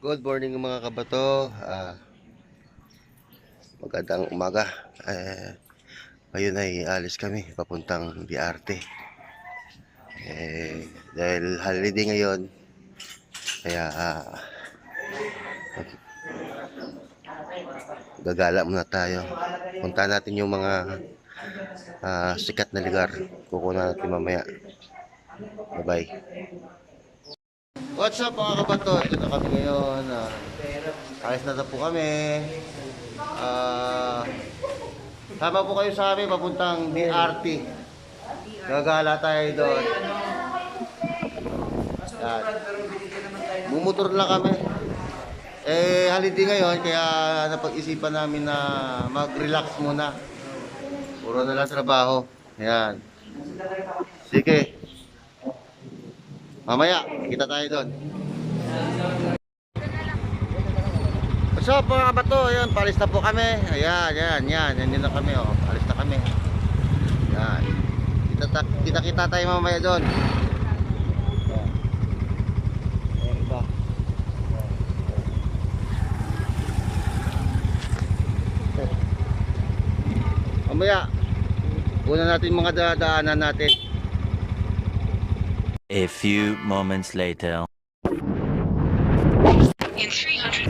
Good morning mga kabato. Magandang umaga. Ngayon ay alis kami papuntang Diarte. Dahil holiday ngayon, kaya gagala muna tayo. Punta natin yung mga sikat na lugar. Kukunan natin mamaya. Bye-bye. What's up mga kabato? Ito na kami ngayon. Alis na po kami. Sama po kayo sa amin papuntang DRT. Gagala tayo doon. Yan. Mumotor lang kami. Holiday ngayon kaya napag-isipan namin na mag-relax muna. Puro na lang trabaho. Yan. Sige. Mamaya, kita tayo doon. What's up mga kabato? Ayan, paalis na po kami. Ayan. Yan na kami. Oh. Paalis na kami. Yan. Kita tayo mamaya doon. Mamaya, una natin mga dadaanan natin. A few moments later. In 300.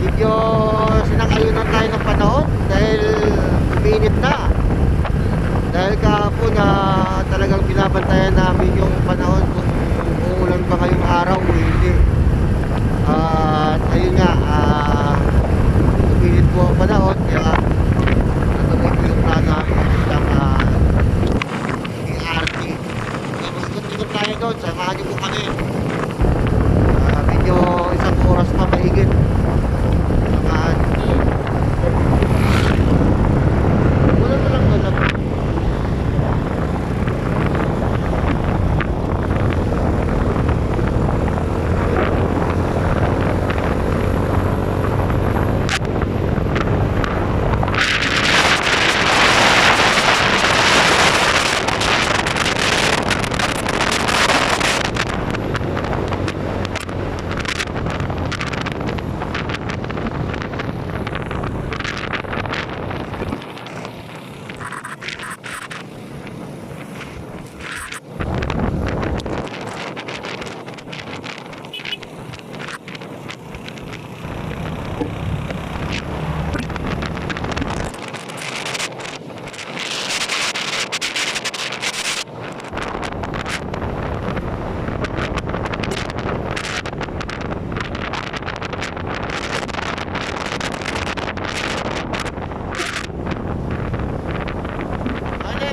Medyo sinang-ayunan tayo ng panahon dahil uminit na. Dahil kahapon talagang binabantayan namin yung panahon kung uulan ba ngayong araw o hindi. At ayun nga, uminit po ang panahon kaya natuloy po yung plano namin ng DRT. Kaya mag-ikot tayo doon, samahan niyo po kami. Medyo isang oras pa mahigit.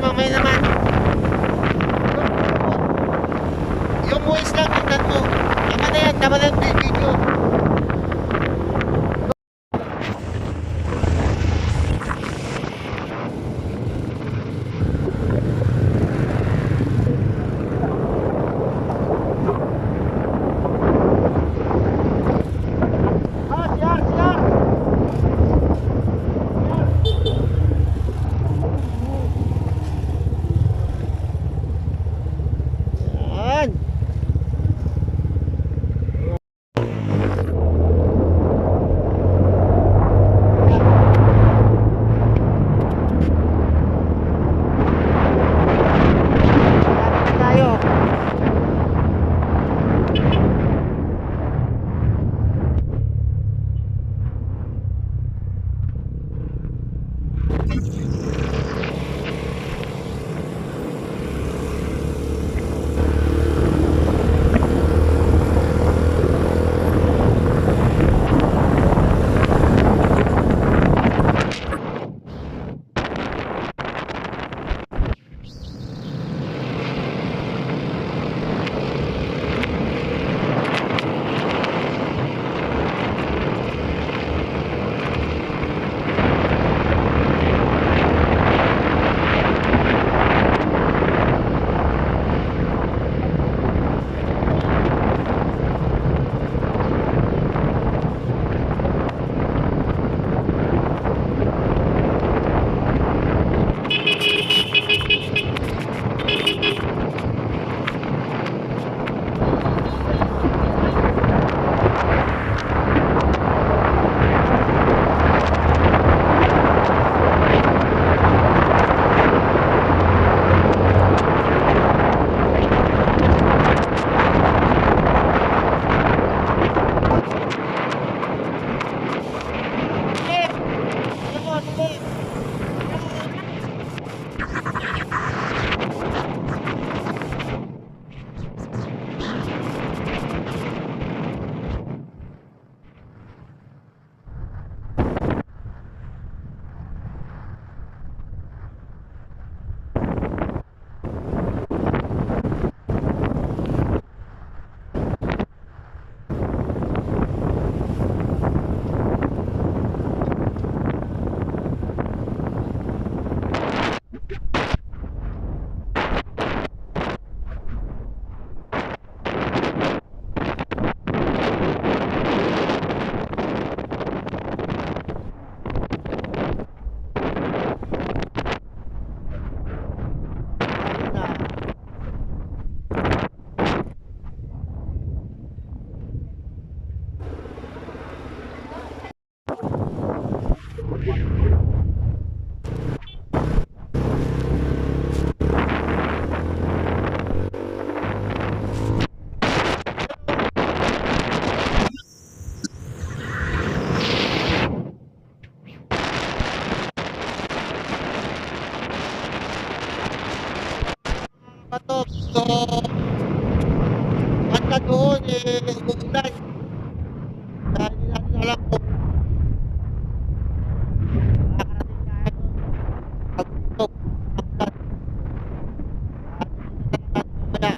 Mamaya naman yung voice lang tingnan mo. Tama na yung video. Ayun na. Bato, so, banda doon, umuulan. Dahil hindi natin alam kung makakarating tayo doon. Pag dito, umuulan. Mamaya.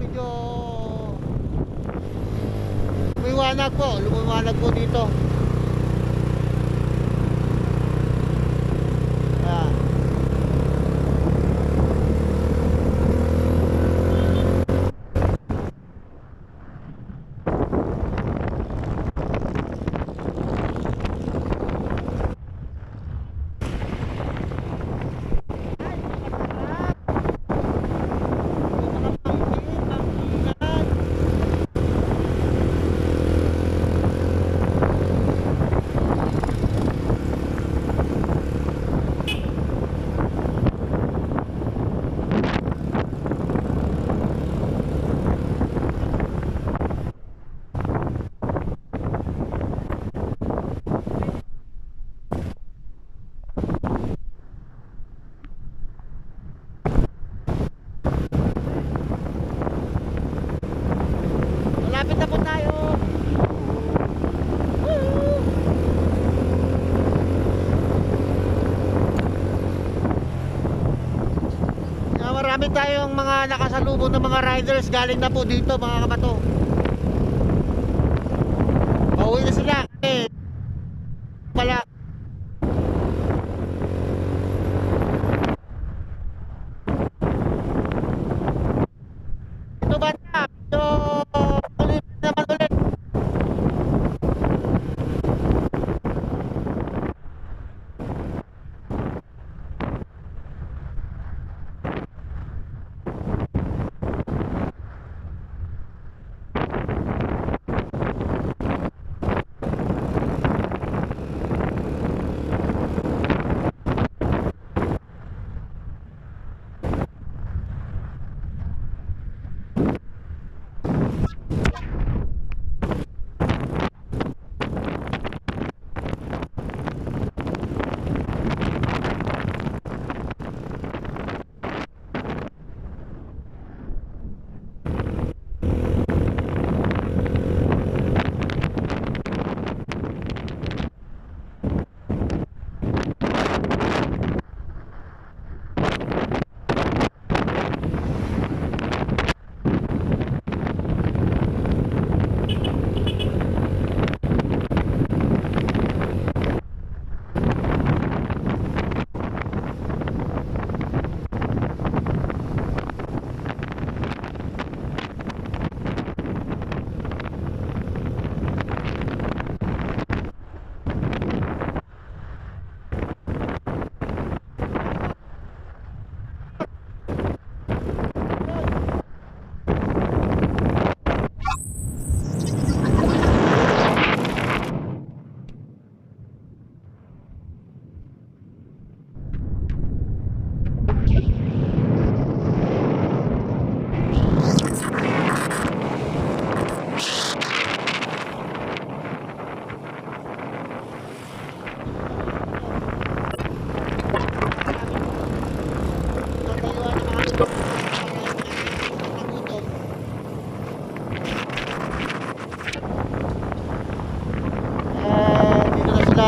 Medyo lumiwanag po dito. Ayan. Malapit na po tayo. Woo! Marami tayong mga nakasalubong ng mga riders galing na po dito mga kabato. Pauwi na sila. Pala. Ito ba na? Ito ulit naman ulit.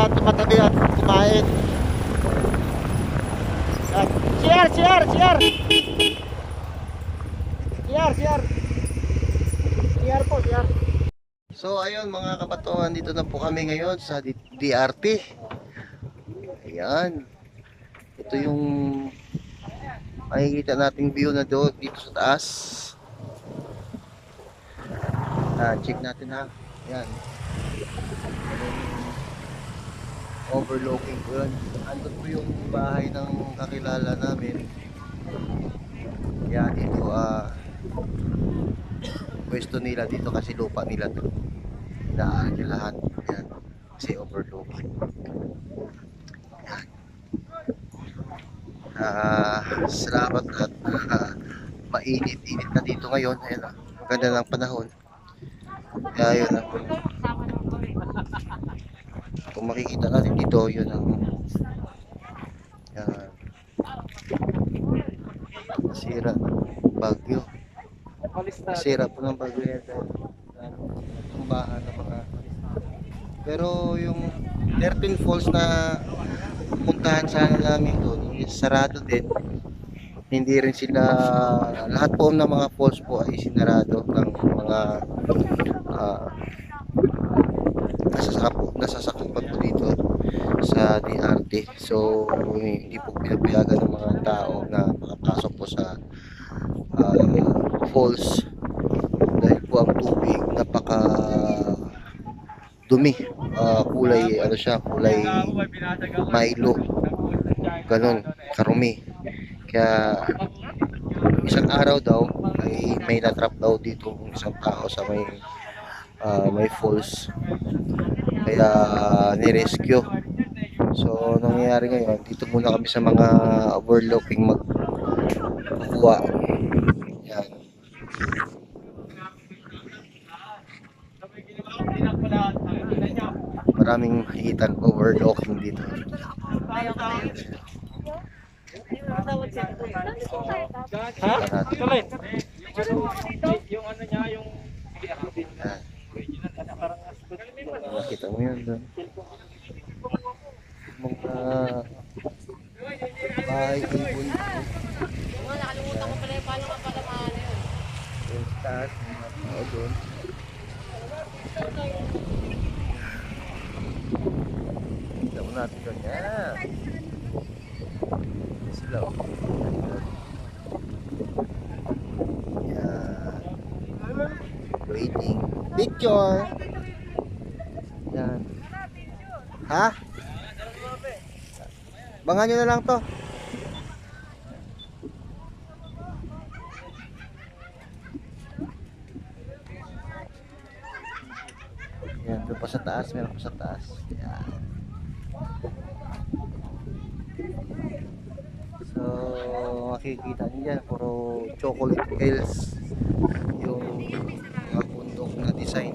na tumatabi at kumain. Yan. CR! CR! CR! CR! CR! CR po, CR. So ayun mga kabatuhan, dito na po kami ngayon sa DRT. Ayan. Ito yung makikita nating view na doon dito sa taas. Check natin ha. Ayan. Overlooking po yun. Andun po yung bahay ng kakilala namin. Kaya dito pwesto nila dito kasi lupa nila to. Daan nila lahat. Ayan. Kasi overlooking. Ayan. Salamat at mainit-init na dito ngayon. Ayan, maganda ng panahon. Kaya yun kung makikita natin dito, yun ang yan, nasira bagyo. Nasira po ng bagyo yan. Tumbahan ng mga, pero yung 13 falls na pumuntahan sana namin doon is sarado din. Hindi rin sila, lahat po ng mga falls po ay sinarado ng mga nasasakupan po dito sa DRT. So hindi po pinapayagan ng mga tao na makapasok po sa falls dahil po ang tubig napaka dumi, kulay ano siya, kulay Milo, ganun karumi. Kaya isang araw daw ay may natrap daw dito isang tao sa may falls, kaya ni-rescue. So nangyayari ngayon, dito muna kami sa mga overlooking magkukuha. Yan. Maraming makikita overlooking dito. Ha? Tuloy. Yung ano niya, yung Nakita mo yan doon. Mga bahay ibon. Nakalimutan ko pala yung paano ka pala mahal yun. Yung taas, mga tao doon. Kita mo natin doon. Yan. Sila. Yan. Waiting. Picture. Yan. Ha? Bangan nyo na lang to. Yan, doon pa sa taas, meron pa sa taas. Yan. So, makikita nyo dyan, puro chocolate hills yung mga bundok na design.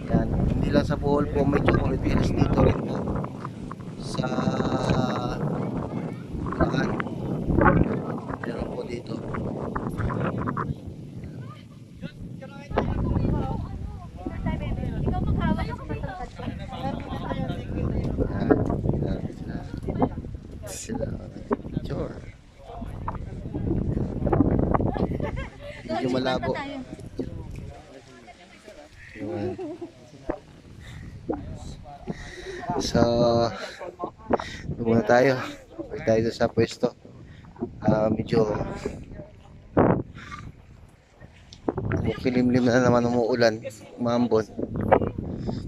Yan, hindi lang sa Bohol po may chocolate hills, dito rin po sa Bulacan. Meron po dito. Sila picture. Medyo malabo. Yun. So muna tayo. Balik tayo sa pwesto. Medyo kilimlim na naman, umuulan, umambon.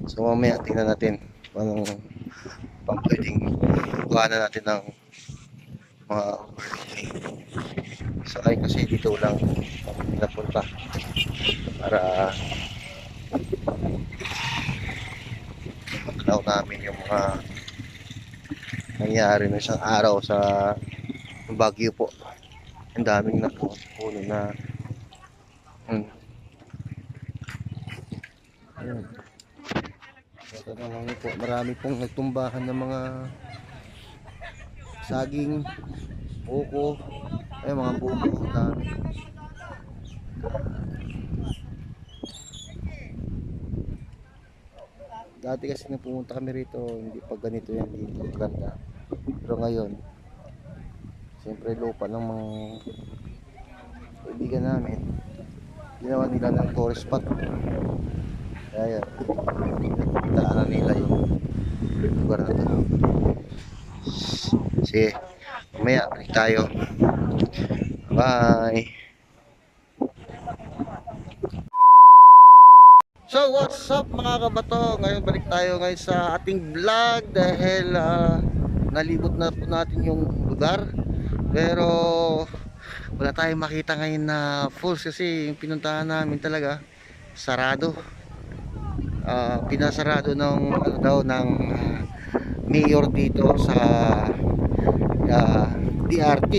So mamaya tingnan natin anong pang pwedeng kuhanan natin ng mga overlooking. So ay kasi dito lang napunta para matanaw namin yung mga nangyari na isang araw sa Baguio po. Ang daming napuno na ayun. So, po, marami pong nagtumbahan ng mga saging, buko, ay mga buko, dami. Dati kasi nung pumunta kami rito, hindi pa ganito yan dito, ganda. Pero ngayon, siyempre lupa ng mga kaibigan namin, ginawa nila ng tourist spot. Kaya yan, daanan nila yung lugar na to. Sige, mamaya balik tayo. Bye. So what's up mga kabato, ngayon balik tayo ngayon sa ating vlog dahil nalibot na po natin yung lugar, pero wala tayong makita ngayon na falls kasi yung pinuntahan namin talaga sarado. Pinasarado ng ano daw ng mayor dito sa DRT.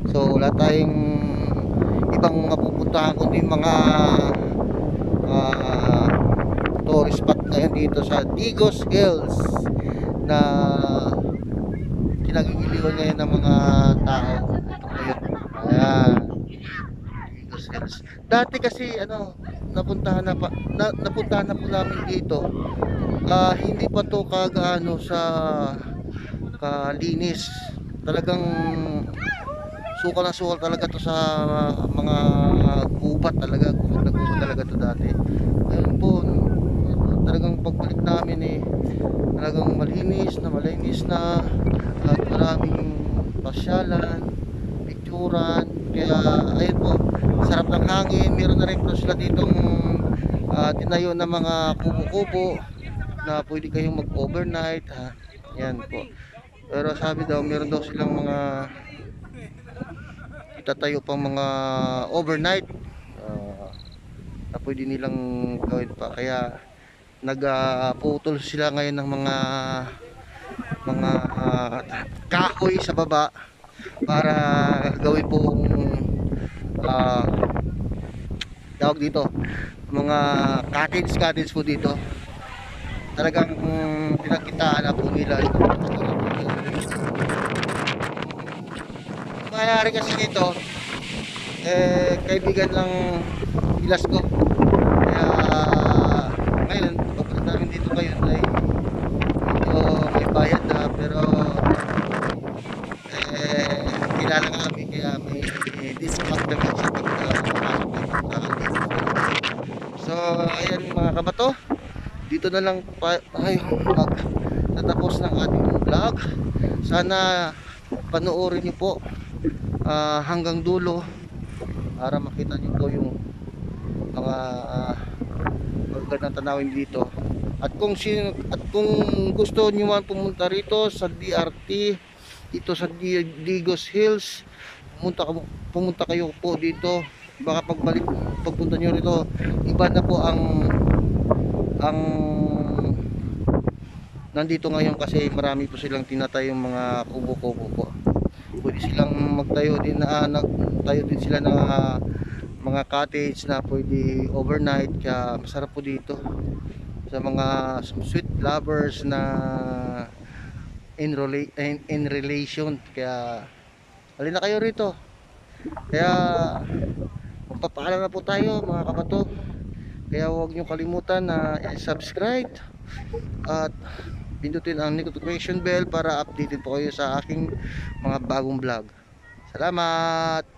So wala tayong ibang mapupuntahan kundi mga tourist spot ngayon dito sa Digos Hills na kinagigiliwan ngayon ng mga tao. Ayan, Digos Hills. Dati kasi ano, napuntahan na po namin dito. Hindi pa to kagaano sa kalinis. Talagang sukal na sukal talaga to sa mga gubat talaga. Gubat na gubat talaga to dati. Ayun po, talagang pagbalik namin talagang malinis na at maraming pasyalan, picturan. Kaya ayun po, sarap ng hangin. Meron na rin po sila ditong tinayo na mga kubo-kubo na pwede kayong mag-overnight. Yan po. Pero sabi daw, meron daw silang mga itatayo pang mga overnight na pwede nilang gawin pa. Kaya nagputol sila ngayon ng mga kahoy sa baba para gawin pong tawag dito, mga cottage po dito. Talagang pinagkitaan na po nila ito. Mayari kasi dito kaibigan ng ilas ko. Kaya ngayon pagpunta namin dito ngayon ay medyo may bayad na, pero kilala kami kaya may discount na sa pagpapasok dito. So ayan mga kabato, dito na lang tayo magtatapos ng ating vlog. Sana panoorin niyo po hanggang dulo para makita niyo po yung mga magandang tanawin dito. At kung gusto niyo man pumunta rito sa DRT, dito sa Digos Hills, pumunta kayo po dito. Baka pagpunta niyo rito, iba na po ang nandito ngayon kasi marami po silang tinatayong mga kubo-kubo po. Pwede silang magtayo din nagtayo din sila ng mga cottage na pwede overnight. Kaya masarap po dito sa mga sweet lovers na in relation. Kaya halina kayo rito. Kaya magpapaalam na po tayo mga kabato. Kaya huwag nyo kalimutan na i-subscribe at pindutin ang notification bell para updated po kayo sa aking mga bagong vlog. Salamat!